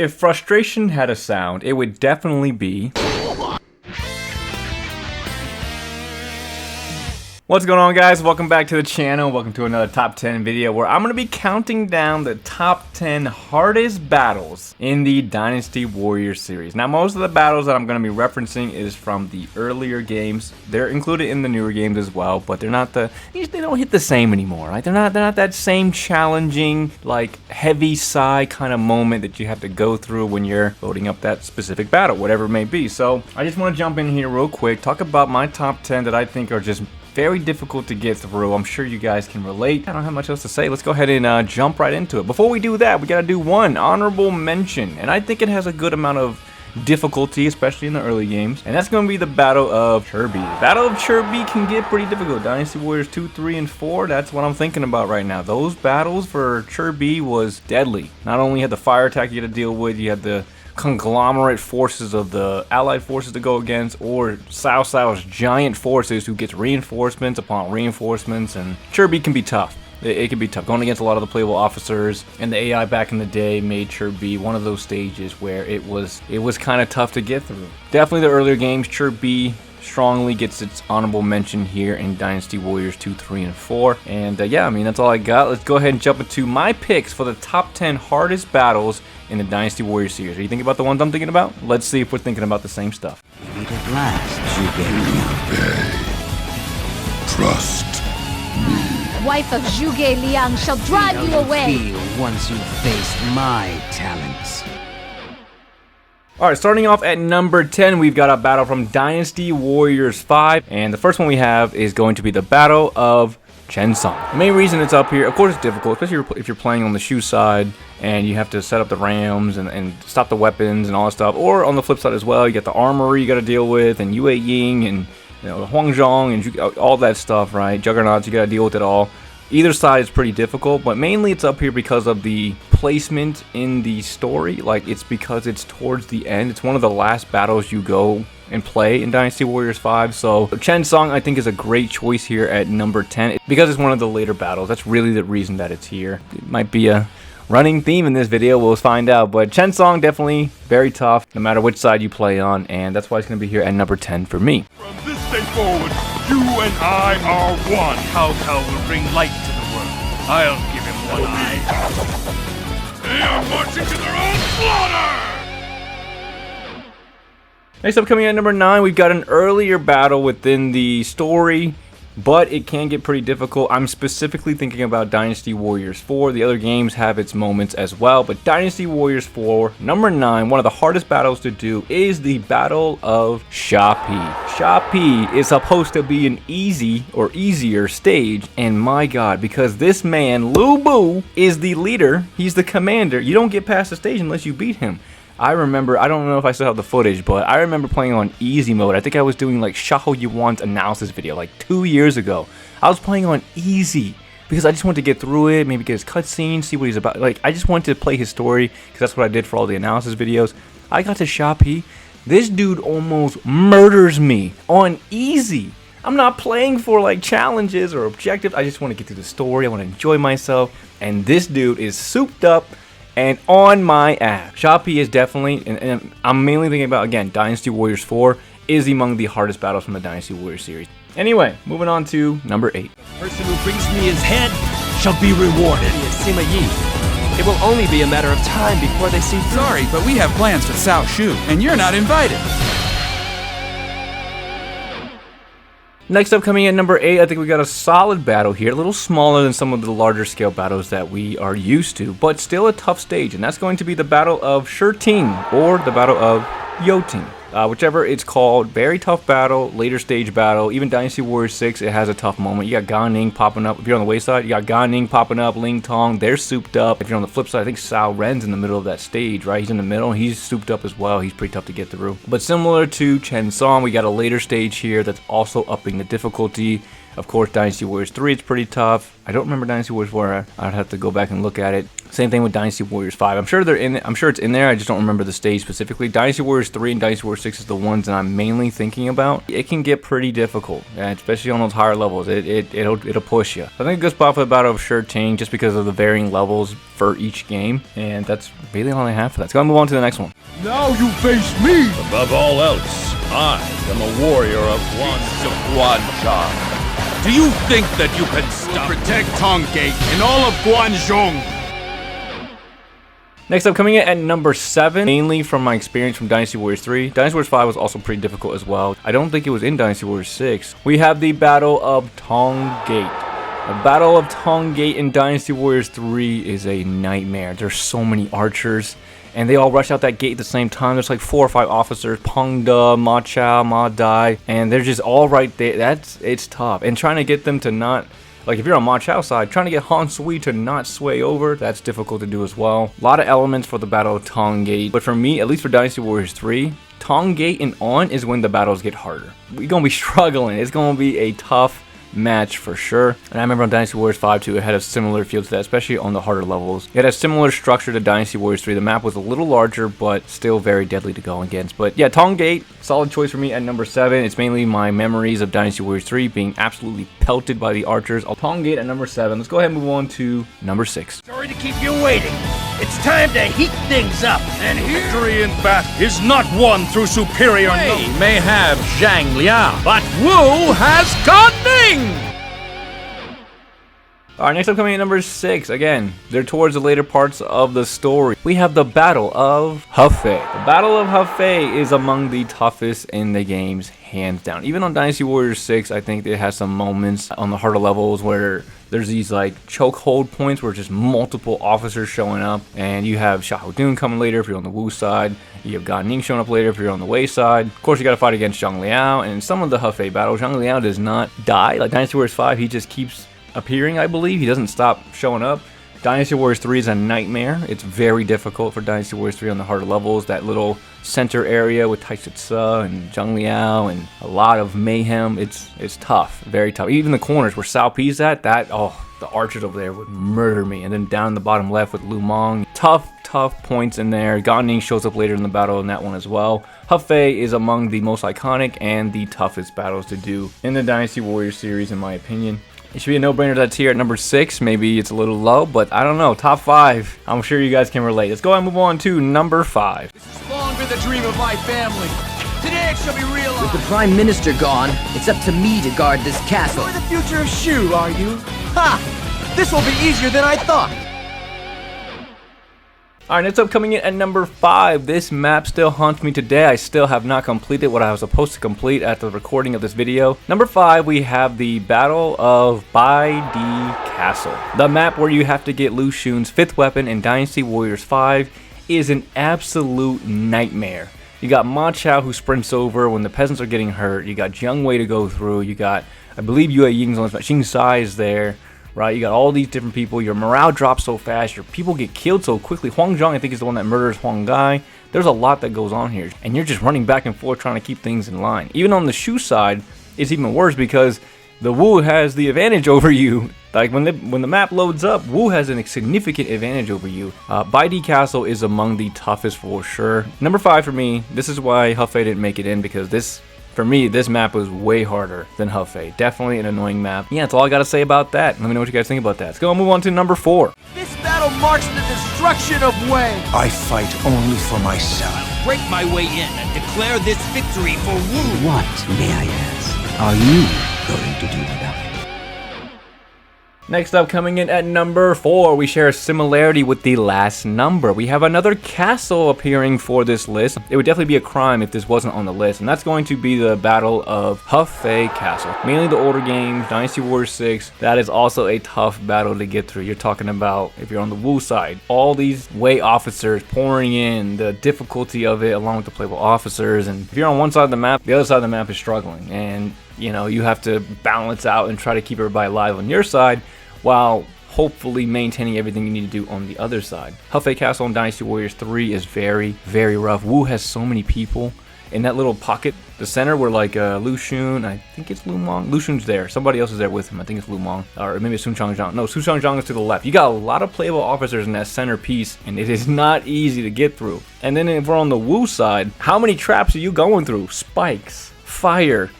If frustration had a sound, it would definitely be... What's going on, guys? Welcome back to the channel. Welcome to another top 10 video where I'm going to be counting down the top 10 hardest battles in the Dynasty Warriors series. Now, most of the battles that I'm going to be referencing is from the earlier games. They're included in the newer games as well, but they're not they don't hit the same anymore, right? They're not that same challenging, like heavy sigh kind of moment that you have to go through when you're loading up that specific battle, whatever it may be. So I just want to jump in here real quick, talk about my top 10 that I think are just very difficult to get through. I'm sure you guys can relate. I don't have much else to say. Let's go ahead and jump right into it. Before we do that, we gotta do one honorable mention, and I think it has a good amount of difficulty, especially in the early games, and that's going to be the Battle of Kirby. The Battle of Kirby can get pretty difficult. Dynasty Warriors 2, 3, and 4, that's what I'm thinking about right now. Those battles for Kirby was deadly. Not only had the fire attack you had to deal with, you had the conglomerate forces of the allied forces to go against, or Cao Cao's giant forces who gets reinforcements upon reinforcements, and Kirby can be tough. It can be tough. Going against a lot of the playable officers, and the AI back in the day made Kirby one of those stages where it was kind of tough to get through. Definitely the earlier games, Kirby strongly gets its honorable mention here in Dynasty Warriors 2, 3, and 4. And yeah, I mean, that's all I got. Let's go ahead and jump into my picks for the top 10 hardest battles in the Dynasty Warriors series. Are you thinking about the ones I'm thinking about? Let's see if we're thinking about the same stuff. At last, Zhuge Liang. Trust. Wife of Zhuge Liang shall drive you away. Feel once you face my talents. Alright, starting off at number 10, we've got a battle from Dynasty Warriors 5. And the first one we have is going to be the Battle of Chen Song. The main reason it's up here, of course it's difficult, especially if you're playing on the Shu side and you have to set up the rams and stop the weapons and all that stuff. Or on the flip side as well, you got the armory you got to deal with, and Yue Ying and Huang Zhong and all that stuff, right? Juggernauts, you got to deal with it all. Either side is pretty difficult, but mainly it's up here because of the placement in the story. Like, it's because it's towards the end. It's one of the last battles you go and play in Dynasty Warriors 5. So Chen Song, I think, is a great choice here at number 10 because it's one of the later battles. That's really the reason that it's here. It might be a running theme in this video, we'll find out, but Chen Song definitely very tough no matter which side you play on, and that's why it's going to be here at number 10 for me. From this day forward, you and I are one. Cao Cao will bring light to the world. I'll give him one eye. They are marching to their own slaughter! Next up, coming at number 9, we've got an earlier battle within the story, but it can get pretty difficult. I'm specifically thinking about Dynasty Warriors 4. The other games have its moments as well, but Dynasty Warriors 4, number 9, one of the hardest battles to do is the Battle of Sha Pi. Sha Pi is supposed to be an easy or easier stage, and my god, because this man, Lu Bu, is the leader, he's the commander, you don't get past the stage unless you beat him. I remember, I don't know if I still have the footage, but I remember playing on easy mode. I think I was doing like Xiahou Yuan's analysis video like 2 years ago. I was playing on easy because I just wanted to get through it, maybe get his cutscene, see what he's about. Like, I just wanted to play his story because that's what I did for all the analysis videos. I got to Sha Pi. This dude almost murders me on easy. I'm not playing for like challenges or objectives. I just want to get through the story. I want to enjoy myself. And this dude is souped up and on my ass. Sha Pi is definitely, and I'm mainly thinking about, again, Dynasty Warriors 4 is among the hardest battles from the Dynasty Warriors series. Anyway, moving on to number 8. The person who brings me his head shall be rewarded. Sima Yi. It will only be a matter of time before they see through. Sorry, but we have plans for Cao Shu, and you're not invited. Next up, coming in number 8, I think we got a solid battle here. A little smaller than some of the larger scale battles that we are used to, but still a tough stage. And that's going to be the Battle of Shiting, or the Battle of Yoting. Whichever it's called. Very tough battle, later stage battle. Even Dynasty Warriors 6, it has a tough moment. You got Gan Ning popping up. If you're on the wayside, you got Gan Ning popping up, Ling Tong, they're souped up. If you're on the flip side, I think Cao Ren's in the middle of that stage, right? He's in the middle, he's souped up as well. He's pretty tough to get through. But similar to Chen Song, we got a later stage here that's also upping the difficulty. Of course, Dynasty Warriors 3 is pretty tough. I don't remember Dynasty Warriors 4. I'd have to go back and look at it. Same thing with Dynasty Warriors 5. I'm sure it's in there. I just don't remember the stage specifically. Dynasty Warriors 3 and Dynasty Warriors 6 is the ones that I'm mainly thinking about. It can get pretty difficult, especially on those higher levels. It'll push you. I think a good spot for the Battle of Shirting just because of the varying levels for each game. And that's really all I have for that. Let's go and move on to the next one. Now you face me! Above all else, I am a warrior of Guancha. Do you think that you can stop? Protect Tongate and all of Guanzhong! Next up, coming in at number 7, mainly from my experience from Dynasty Warriors 3. Dynasty Warriors 5 was also pretty difficult as well. I don't think it was in Dynasty Warriors 6. We have the Battle of Tongate. The Battle of Tongate in Dynasty Warriors 3 is a nightmare. There's so many archers, and they all rush out that gate at the same time. There's like 4 or 5 officers, Peng De, Ma Chao, Ma Dai, and they're just all right there. It's tough. And trying to get them to not... Like, if you're on Ma Chao's side, trying to get Han Sui to not sway over, that's difficult to do as well. A lot of elements for the Battle of Tongate. But for me, at least for Dynasty Warriors 3, Tongate and on is when the battles get harder. We're going to be struggling. It's going to be a tough match for sure. And I remember on Dynasty Warriors 5 too, it had a similar feel to that, especially on the harder levels. It had a similar structure to Dynasty Warriors 3. The map was a little larger, but still very deadly to go against. But yeah, Tongate, solid choice for me at number 7. It's mainly my memories of Dynasty Warriors 3 being absolutely pelted by the archers. Tongate at number 7. Let's go ahead and move on to number 6. Sorry to keep you waiting. It's time to heat things up. And here Victory in battle is not won through superior Wei numbers. may have Zhang Liang, but Wu has Gan Ning! Alright, next up coming at number 6. Again, they're towards the later parts of the story. We have the Battle of Hefei. The Battle of Hefei is among the toughest in the games, hands down. Even on Dynasty Warriors 6, I think it has some moments on the harder levels where there's these like chokehold points where just multiple officers showing up, and you have Xiahou Dun coming later if you're on the Wu side. You have Gan Ning showing up later if you're on the Wei side. Of course, you got to fight against Zhang Liao, and in some of the Hefei battles, Zhang Liao does not die. Like Dynasty Warriors 5, he just keeps appearing, I believe. He doesn't stop showing up. Dynasty Warriors 3 is a nightmare. It's very difficult for Dynasty Warriors 3 on the harder levels. That little center area with Tai Tzu and Zhang Liao and a lot of mayhem. It's tough, very tough. Even the corners where Cao Pi's at, the archers over there would murder me. And then down the bottom left with Lu Meng. Tough points in there. Gan Ning shows up later in the battle in that one as well. Hefei is among the most iconic and the toughest battles to do in the Dynasty Warriors series, in my opinion. It should be a no-brainer that's here at number 6. Maybe it's a little low, but I don't know. Top 5. I'm sure you guys can relate. Let's go ahead and move on to number 5. This has long been the dream of my family. Today it shall be realized. With the Prime Minister gone, it's up to me to guard this castle. You're the future of Shu, are you? Ha! This will be easier than I thought. Alright, next up coming in at number 5. This map still haunts me today. I still have not completed what I was supposed to complete at the recording of this video. Number 5, we have the Battle of Bai Di Castle. The map where you have to get Lu Xun's 5th weapon in Dynasty Warriors 5 is an absolute nightmare. You got Ma Chao who sprints over when the peasants are getting hurt. You got Jiang Wei to go through. You got, I believe, Yue Ying's on this. Xing Sai is there. Right, you got all these different people. Your morale drops so fast. Your people get killed so quickly. Huang Zhang, I think, is the one that murders Huang Gai. There's a lot that goes on here, and you're just running back and forth trying to keep things in line. Even on the Shu side, it's even worse because the Wu has the advantage over you. Like when the map loads up, Wu has a significant advantage over you. Bai Di Castle is among the toughest for sure. Number 5 for me. This is why Hefei didn't make it in, because for me, this map was way harder than Hefei. Definitely an annoying map. Yeah, that's all I gotta say about that. Let me know what you guys think about that. Let's go and move on to number 4. This battle marks the destruction of Wei. I fight only for myself. Break my way in and declare this victory for Wu. What, may I ask, are you going to do about it? Next up, coming in at number 4, we share a similarity with the last number. We have another castle appearing for this list. It would definitely be a crime if this wasn't on the list, and that's going to be the Battle of Hefei Castle. Mainly the older games, Dynasty Warriors 6, that is also a tough battle to get through. You're talking about, if you're on the Wu side, all these Wei officers pouring in, the difficulty of it along with the playable officers, and if you're on one side of the map, the other side of the map is struggling, and you know, you have to balance out and try to keep everybody alive on your side, while hopefully maintaining everything you need to do on the other side. Hefei Castle in Dynasty Warriors 3 is very, very rough. Wu has so many people, in that little pocket, the center where like Lu Xun, I think it's Lu Meng. Lu Xun's there. Somebody else is there with him. I think it's Lu Meng. Or maybe it's Sun Changjiang. No, Sun Changjiang is to the left. You got a lot of playable officers in that center piece, and it is not easy to get through. And then if we're on the Wu side, how many traps are you going through? Spikes, fire,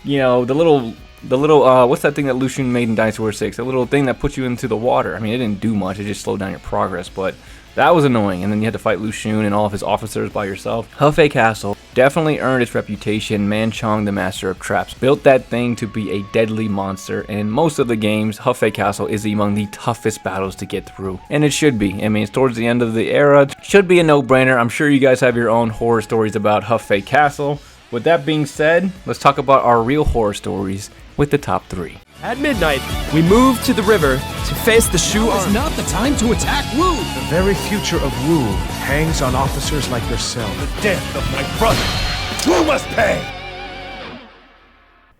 you know, the little what's that thing that Lu Xun made in Dynasty Warriors 6? That little thing that puts you into the water. I mean, it didn't do much. It just slowed down your progress, but that was annoying. And then you had to fight Lu Xun and all of his officers by yourself. Hefei Castle definitely earned its reputation. Manchong, the master of traps, built that thing to be a deadly monster. And in most of the games, Hefei Castle is among the toughest battles to get through. And it should be. I mean, it's towards the end of the era. Should be a no-brainer. I'm sure you guys have your own horror stories about Hefei Castle. With that being said, let's talk about our real horror stories with the top 3. At midnight, we moved to the river to face the Shu army. It's not the time to attack Wu! The very future of Wu hangs on officers like yourself. The death of my brother. You must pay.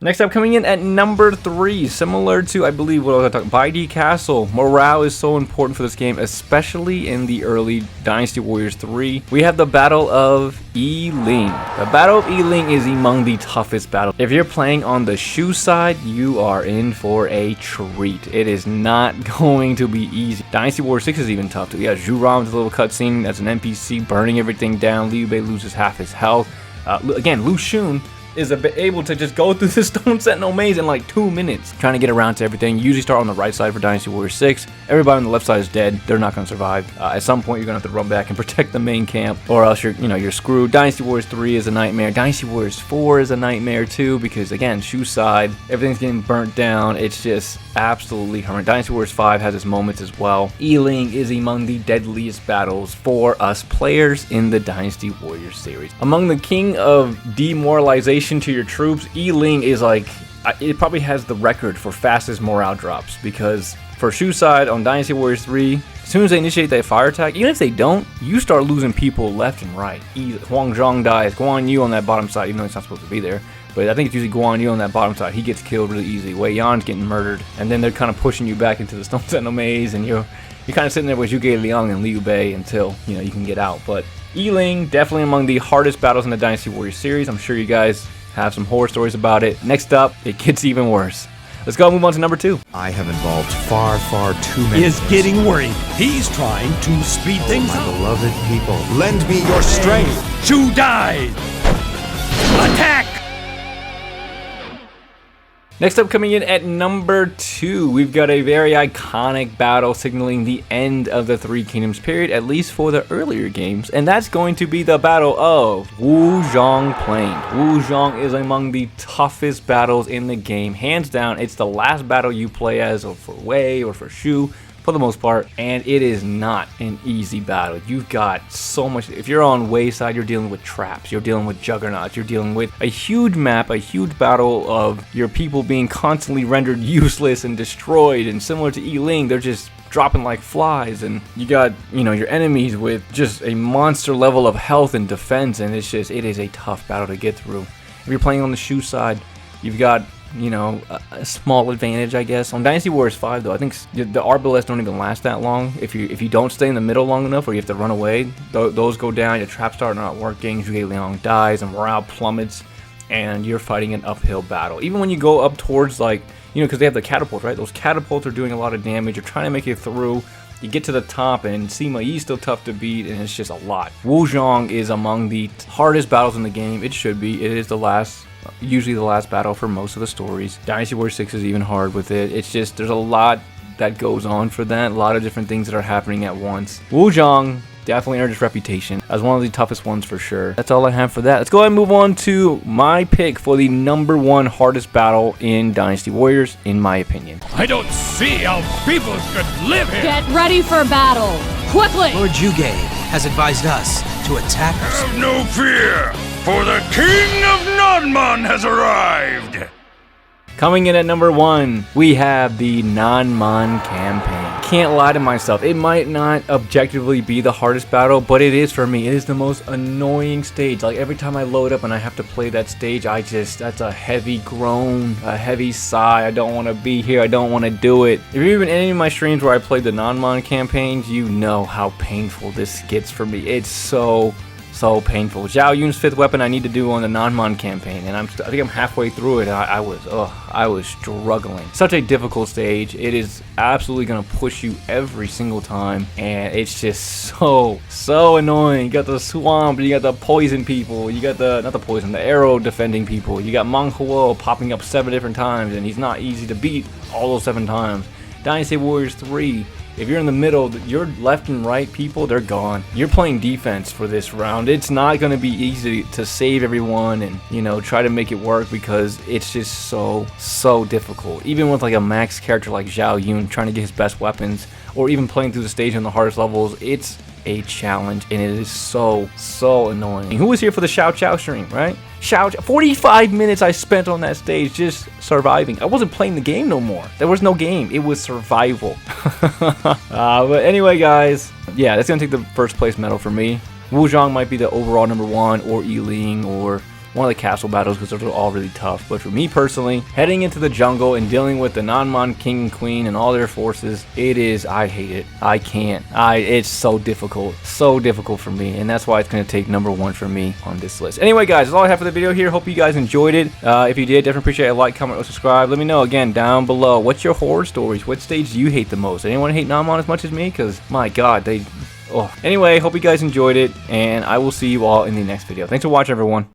Next up, coming in at number 3, similar to, I believe, what was I talking about? Baidi Castle. Morale is so important for this game, especially in the early Dynasty Warriors 3. We have the Battle of Yiling. The Battle of Yiling is among the toughest battles. If you're playing on the Shu side, you are in for a treat. It is not going to be easy. Dynasty Warriors 6 is even tough too. Yeah, Zhu Ram's little cutscene as an NPC burning everything down. Liu Bei loses half his health. Again, Lu Xun is able to just go through the Stone Sentinel maze in like 2 minutes, trying to get around to everything. You usually start on the right side for Dynasty Warriors 6. Everybody on the left side is dead. They're not going to survive. At some point, you're going to have to run back and protect the main camp, or else you're screwed. Dynasty Warriors 3 is a nightmare. Dynasty Warriors 4 is a nightmare too, because again, Shu side, everything's getting burnt down. It's just absolutely horrendous. Dynasty Warriors 5 has its moments as well. Yiling is among the deadliest battles for us players in the Dynasty Warriors series. Among the king of demoralization to your troops, Yiling is like, it probably has the record for fastest morale drops, because for Shu side on Dynasty Warriors 3, as soon as they initiate that fire attack, even if they don't, you start losing people left and right. Huang Zhang dies, Guan Yu on that bottom side, even though he's not supposed to be there. But I think it's usually Guan Yu on that bottom side. He gets killed really easily. Wei Yan's getting murdered. And then they're kind of pushing you back into the Stone Sentinel maze, and you're kind of sitting there with Zhuge Liang and Liu Bei until, you know, you can get out. But Yiling, definitely among the hardest battles in the Dynasty Warriors series. I'm sure you guys have some horror stories about it. Next up, it gets even worse. Let's go move on to number 2. I have involved far, far too many. He is getting worried. He's trying to speed things My up. beloved people, lend me your strength. Shu dies! Attack! Next up, coming in at number 2, we've got a very iconic battle signaling the end of the Three Kingdoms period, at least for the earlier games, and that's going to be the Battle of Wuzhong Plain. Wuzhong is among the toughest battles in the game, hands down. It's the last battle you play as for Wei or for Shu, for the most part, and it is not an easy battle. You've got so much. If you're on Wei's side, you're dealing with traps, you're dealing with juggernauts, you're dealing with a huge map, a huge battle of your people being constantly rendered useless and destroyed, and similar to Yiling, they're just dropping like flies, and you got, you know, your enemies with just a monster level of health and defense, and it is a tough battle to get through. If you're playing on the Shu side, you've got, you know, a small advantage, I guess. On Dynasty Warriors 5, though, I think the arbalests don't even last that long. If you don't stay in the middle long enough, or you have to run away, those go down, your traps start not working, Zhuge Liang dies, and morale plummets, and you're fighting an uphill battle. Even when you go up towards, like, you know, because they have the catapults, right? Those catapults are doing a lot of damage. You're trying to make it through. You get to the top, and Sima Yi's still tough to beat, and it's just a lot. Wuzhong is among the hardest battles in the game. It should be. It is usually the last battle for most of the stories. Dynasty Warriors 6 is even hard with it. It's just, there's a lot that goes on for that. A lot of different things that are happening at once. Wuzhong definitely earned its reputation as one of the toughest ones for sure. That's all I have for that. Let's go ahead and move on to my pick for the number 1 hardest battle in Dynasty Warriors, in my opinion. I don't see how people could live here. Get ready for battle. Quickly! Lord Zhuge has advised us to attack us. Have no fear, for the King of Nanman has arrived. Coming in at number 1, we have the Nanman campaign. Can't lie to myself, it might not objectively be the hardest battle, but it is for me. It is the most annoying stage. Like, every time I load up and I have to play that stage, that's a heavy groan, a heavy sigh. I don't want to be here, I don't want to do it. If you've been in any of my streams where I played the Nanman campaigns, you know how painful this gets for me. It's so so painful. Zhao Yun's 5th weapon I need to do on the Nanman campaign, and I think I'm halfway through it. And I was struggling. Such a difficult stage. It is absolutely gonna push you every single time, and it's just so annoying. You got the swamp, you got the poison people, you got the the arrow defending people. You got Meng Huo popping up 7 different times, and he's not easy to beat all those 7 times. Dynasty Warriors 3. If you're in the middle, your left and right people, they're gone. You're playing defense for this round. It's not going to be easy to save everyone and, you know, try to make it work because it's just so difficult. Even with like a max character like Zhao Yun trying to get his best weapons, or even playing through the stage on the hardest levels, it's a challenge, and it is so annoying. Who was here for the Xiao Chao stream, right? 45 minutes I spent on that stage just surviving. I wasn't playing the game no more. There was no game. It was survival. But anyway, guys, yeah, that's gonna take the first place medal for me. Wu Zhang might be the overall #1, or Yi Ling, or one of the castle battles, because those are all really tough. But for me personally, heading into the jungle and dealing with the Nanman King and Queen and all their forces, I hate it. I can't. It's so difficult for me, and that's why it's going to take #1 for me on this list. Anyway, guys, that's all I have for the video here. Hope you guys enjoyed it. If you did, definitely appreciate a like, comment, or subscribe. Let me know again down below. What's your horror stories? What stage do you hate the most? Anyone hate Nanman as much as me? Because my God, Anyway, hope you guys enjoyed it, and I will see you all in the next video. Thanks for watching, everyone.